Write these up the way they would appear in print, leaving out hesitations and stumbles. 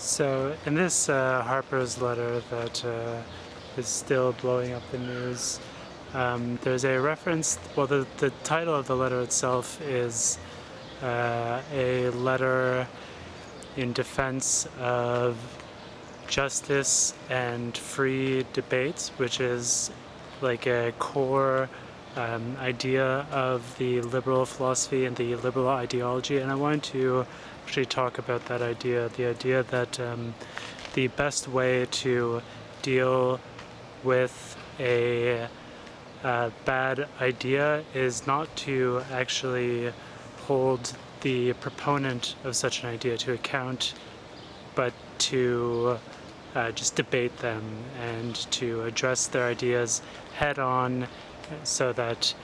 So in this Harper's letter that is still blowing up the news, there's a reference, well, the title of the letter itself is a letter in defense of justice and free debates, which is like a core idea of the liberal philosophy and the liberal ideology. And I wanted to actually talk about that idea, the idea that the best way to deal with a bad idea is not to actually hold the proponent of such an idea to account, but to just debate them and to address their ideas head on, so that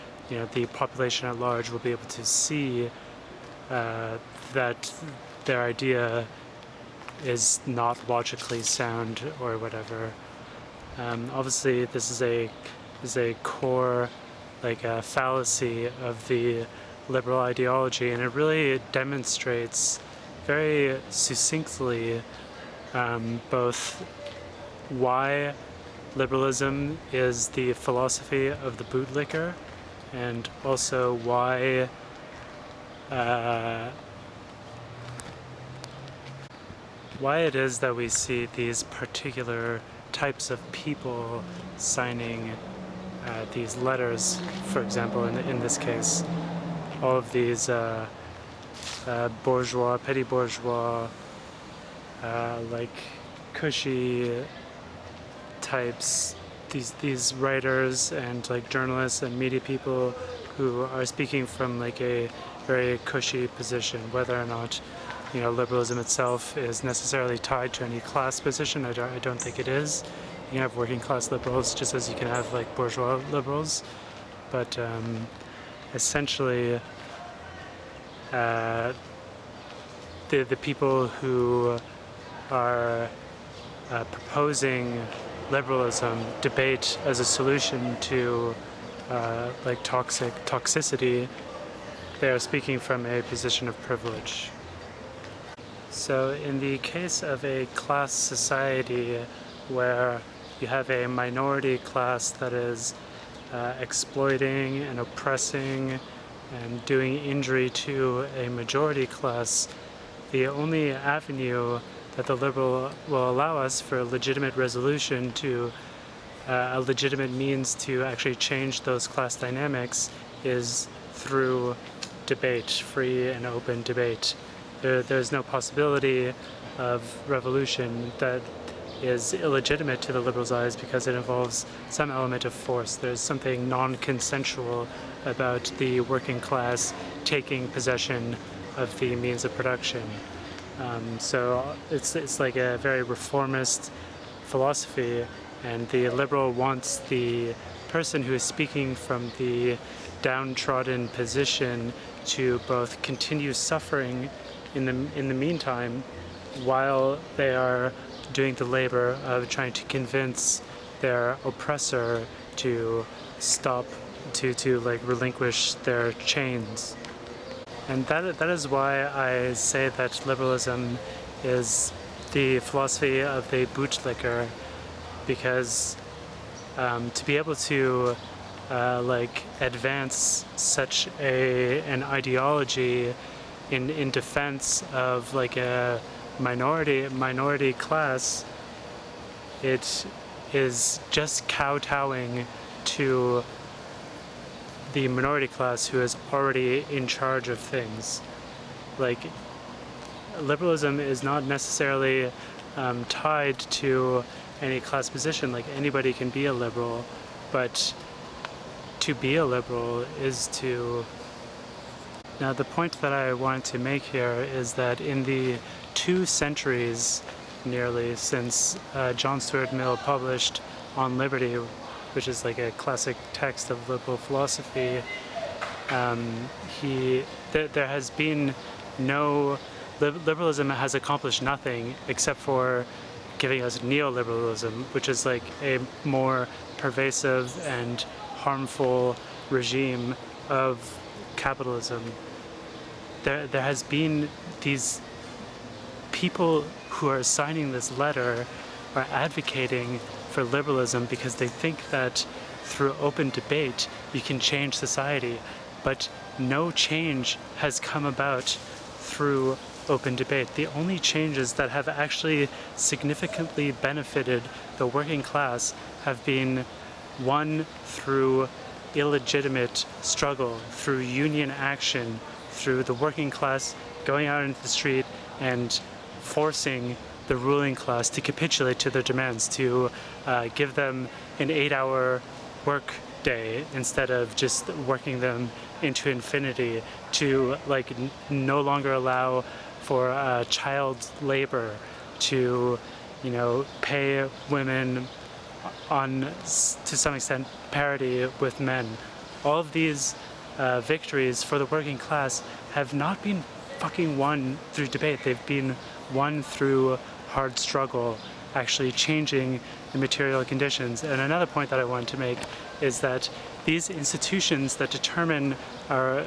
the population at large will be able to see that their idea is not logically sound or whatever. Obviously, this is a core, like a fallacy of the liberal ideology, and it really demonstrates very succinctly both why liberalism is the philosophy of the bootlicker, and also why it is that we see these particular types of people signing these letters. For example, in this case, all of these bourgeois, petty bourgeois, like cushy types, these writers and like journalists and media people who are speaking from like a very cushy position, whether or not liberalism itself is necessarily tied to any class position. I don't think it is. You can have working class liberals just as you can have like bourgeois liberals, but essentially the people who are proposing liberalism debate as a solution to like toxicity. They are speaking from a position of privilege. So in the case of a class society where you have a minority class that is exploiting and oppressing and doing injury to a majority class, the only avenue that the liberal will allow us for a legitimate resolution to a legitimate means to actually change those class dynamics is through debate, free and open debate. There's no possibility of revolution that is illegitimate to the liberals' eyes because it involves some element of force. There's something non-consensual about the working class taking possession of the means of production. So it's like a very reformist philosophy, and the liberal wants the person who is speaking from the downtrodden position to both continue suffering in the meantime while they are doing the labor of trying to convince their oppressor to stop, to like relinquish their chains. And that is why I say that liberalism is the philosophy of the bootlicker, because to be able to like advance such an ideology in defense of like a minority class, it is just kowtowing to the minority class who is already in charge of things. Like, liberalism is not necessarily tied to any class position. Like, anybody can be a liberal, but to be a liberal is to... Now, the point that I wanted to make here is that in the 2 centuries nearly since John Stuart Mill published On Liberty, which is like a classic text of liberal philosophy, there has been no... Liberalism has accomplished nothing except for giving us neoliberalism, which is like a more pervasive and harmful regime of capitalism. There has been these people who are signing this letter are advocating for liberalism because they think that through open debate you can change society, but no change has come about through open debate. The only changes that have actually significantly benefited the working class have been one through illegitimate struggle, through union action, through the working class going out into the street and forcing the ruling class to capitulate to their demands, to give them an 8-hour work day instead of just working them into infinity, to like no longer allow for child labor, to pay women on to some extent parity with men. All of these victories for the working class have not been fucking won through debate. They've been won through hard struggle, actually changing the material conditions. And another point that I want to make is that these institutions that determine our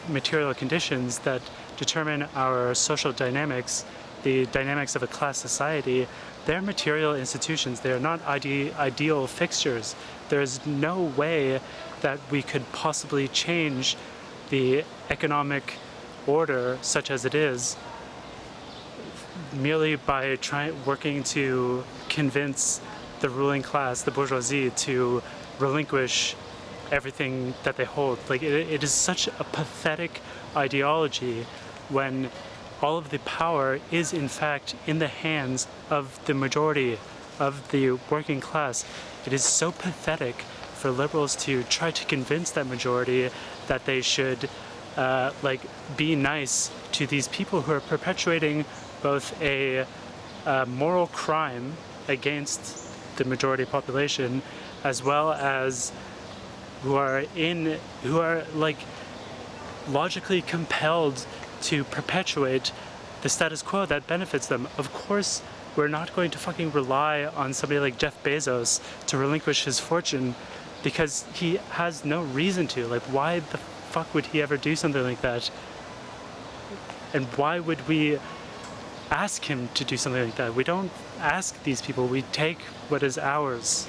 material conditions, that determine our social dynamics, the dynamics of a class society, they're material institutions. They're not ideal fixtures. There's no way that we could possibly change the economic order such as it is merely by working to convince the ruling class, the bourgeoisie, to relinquish everything that they hold. Like it is such a pathetic ideology when all of the power is in fact in the hands of the majority of the working class. It is so pathetic for liberals to try to convince that majority that they should be nice to these people who are perpetuating both a moral crime against the majority population, as well as who are like logically compelled to perpetuate the status quo that benefits them. Of course, we're not going to fucking rely on somebody like Jeff Bezos to relinquish his fortune because he has no reason to. Like, why the fuck would he ever do something like that? And why would we ask him to do something like that? We don't ask these people, we take what is ours.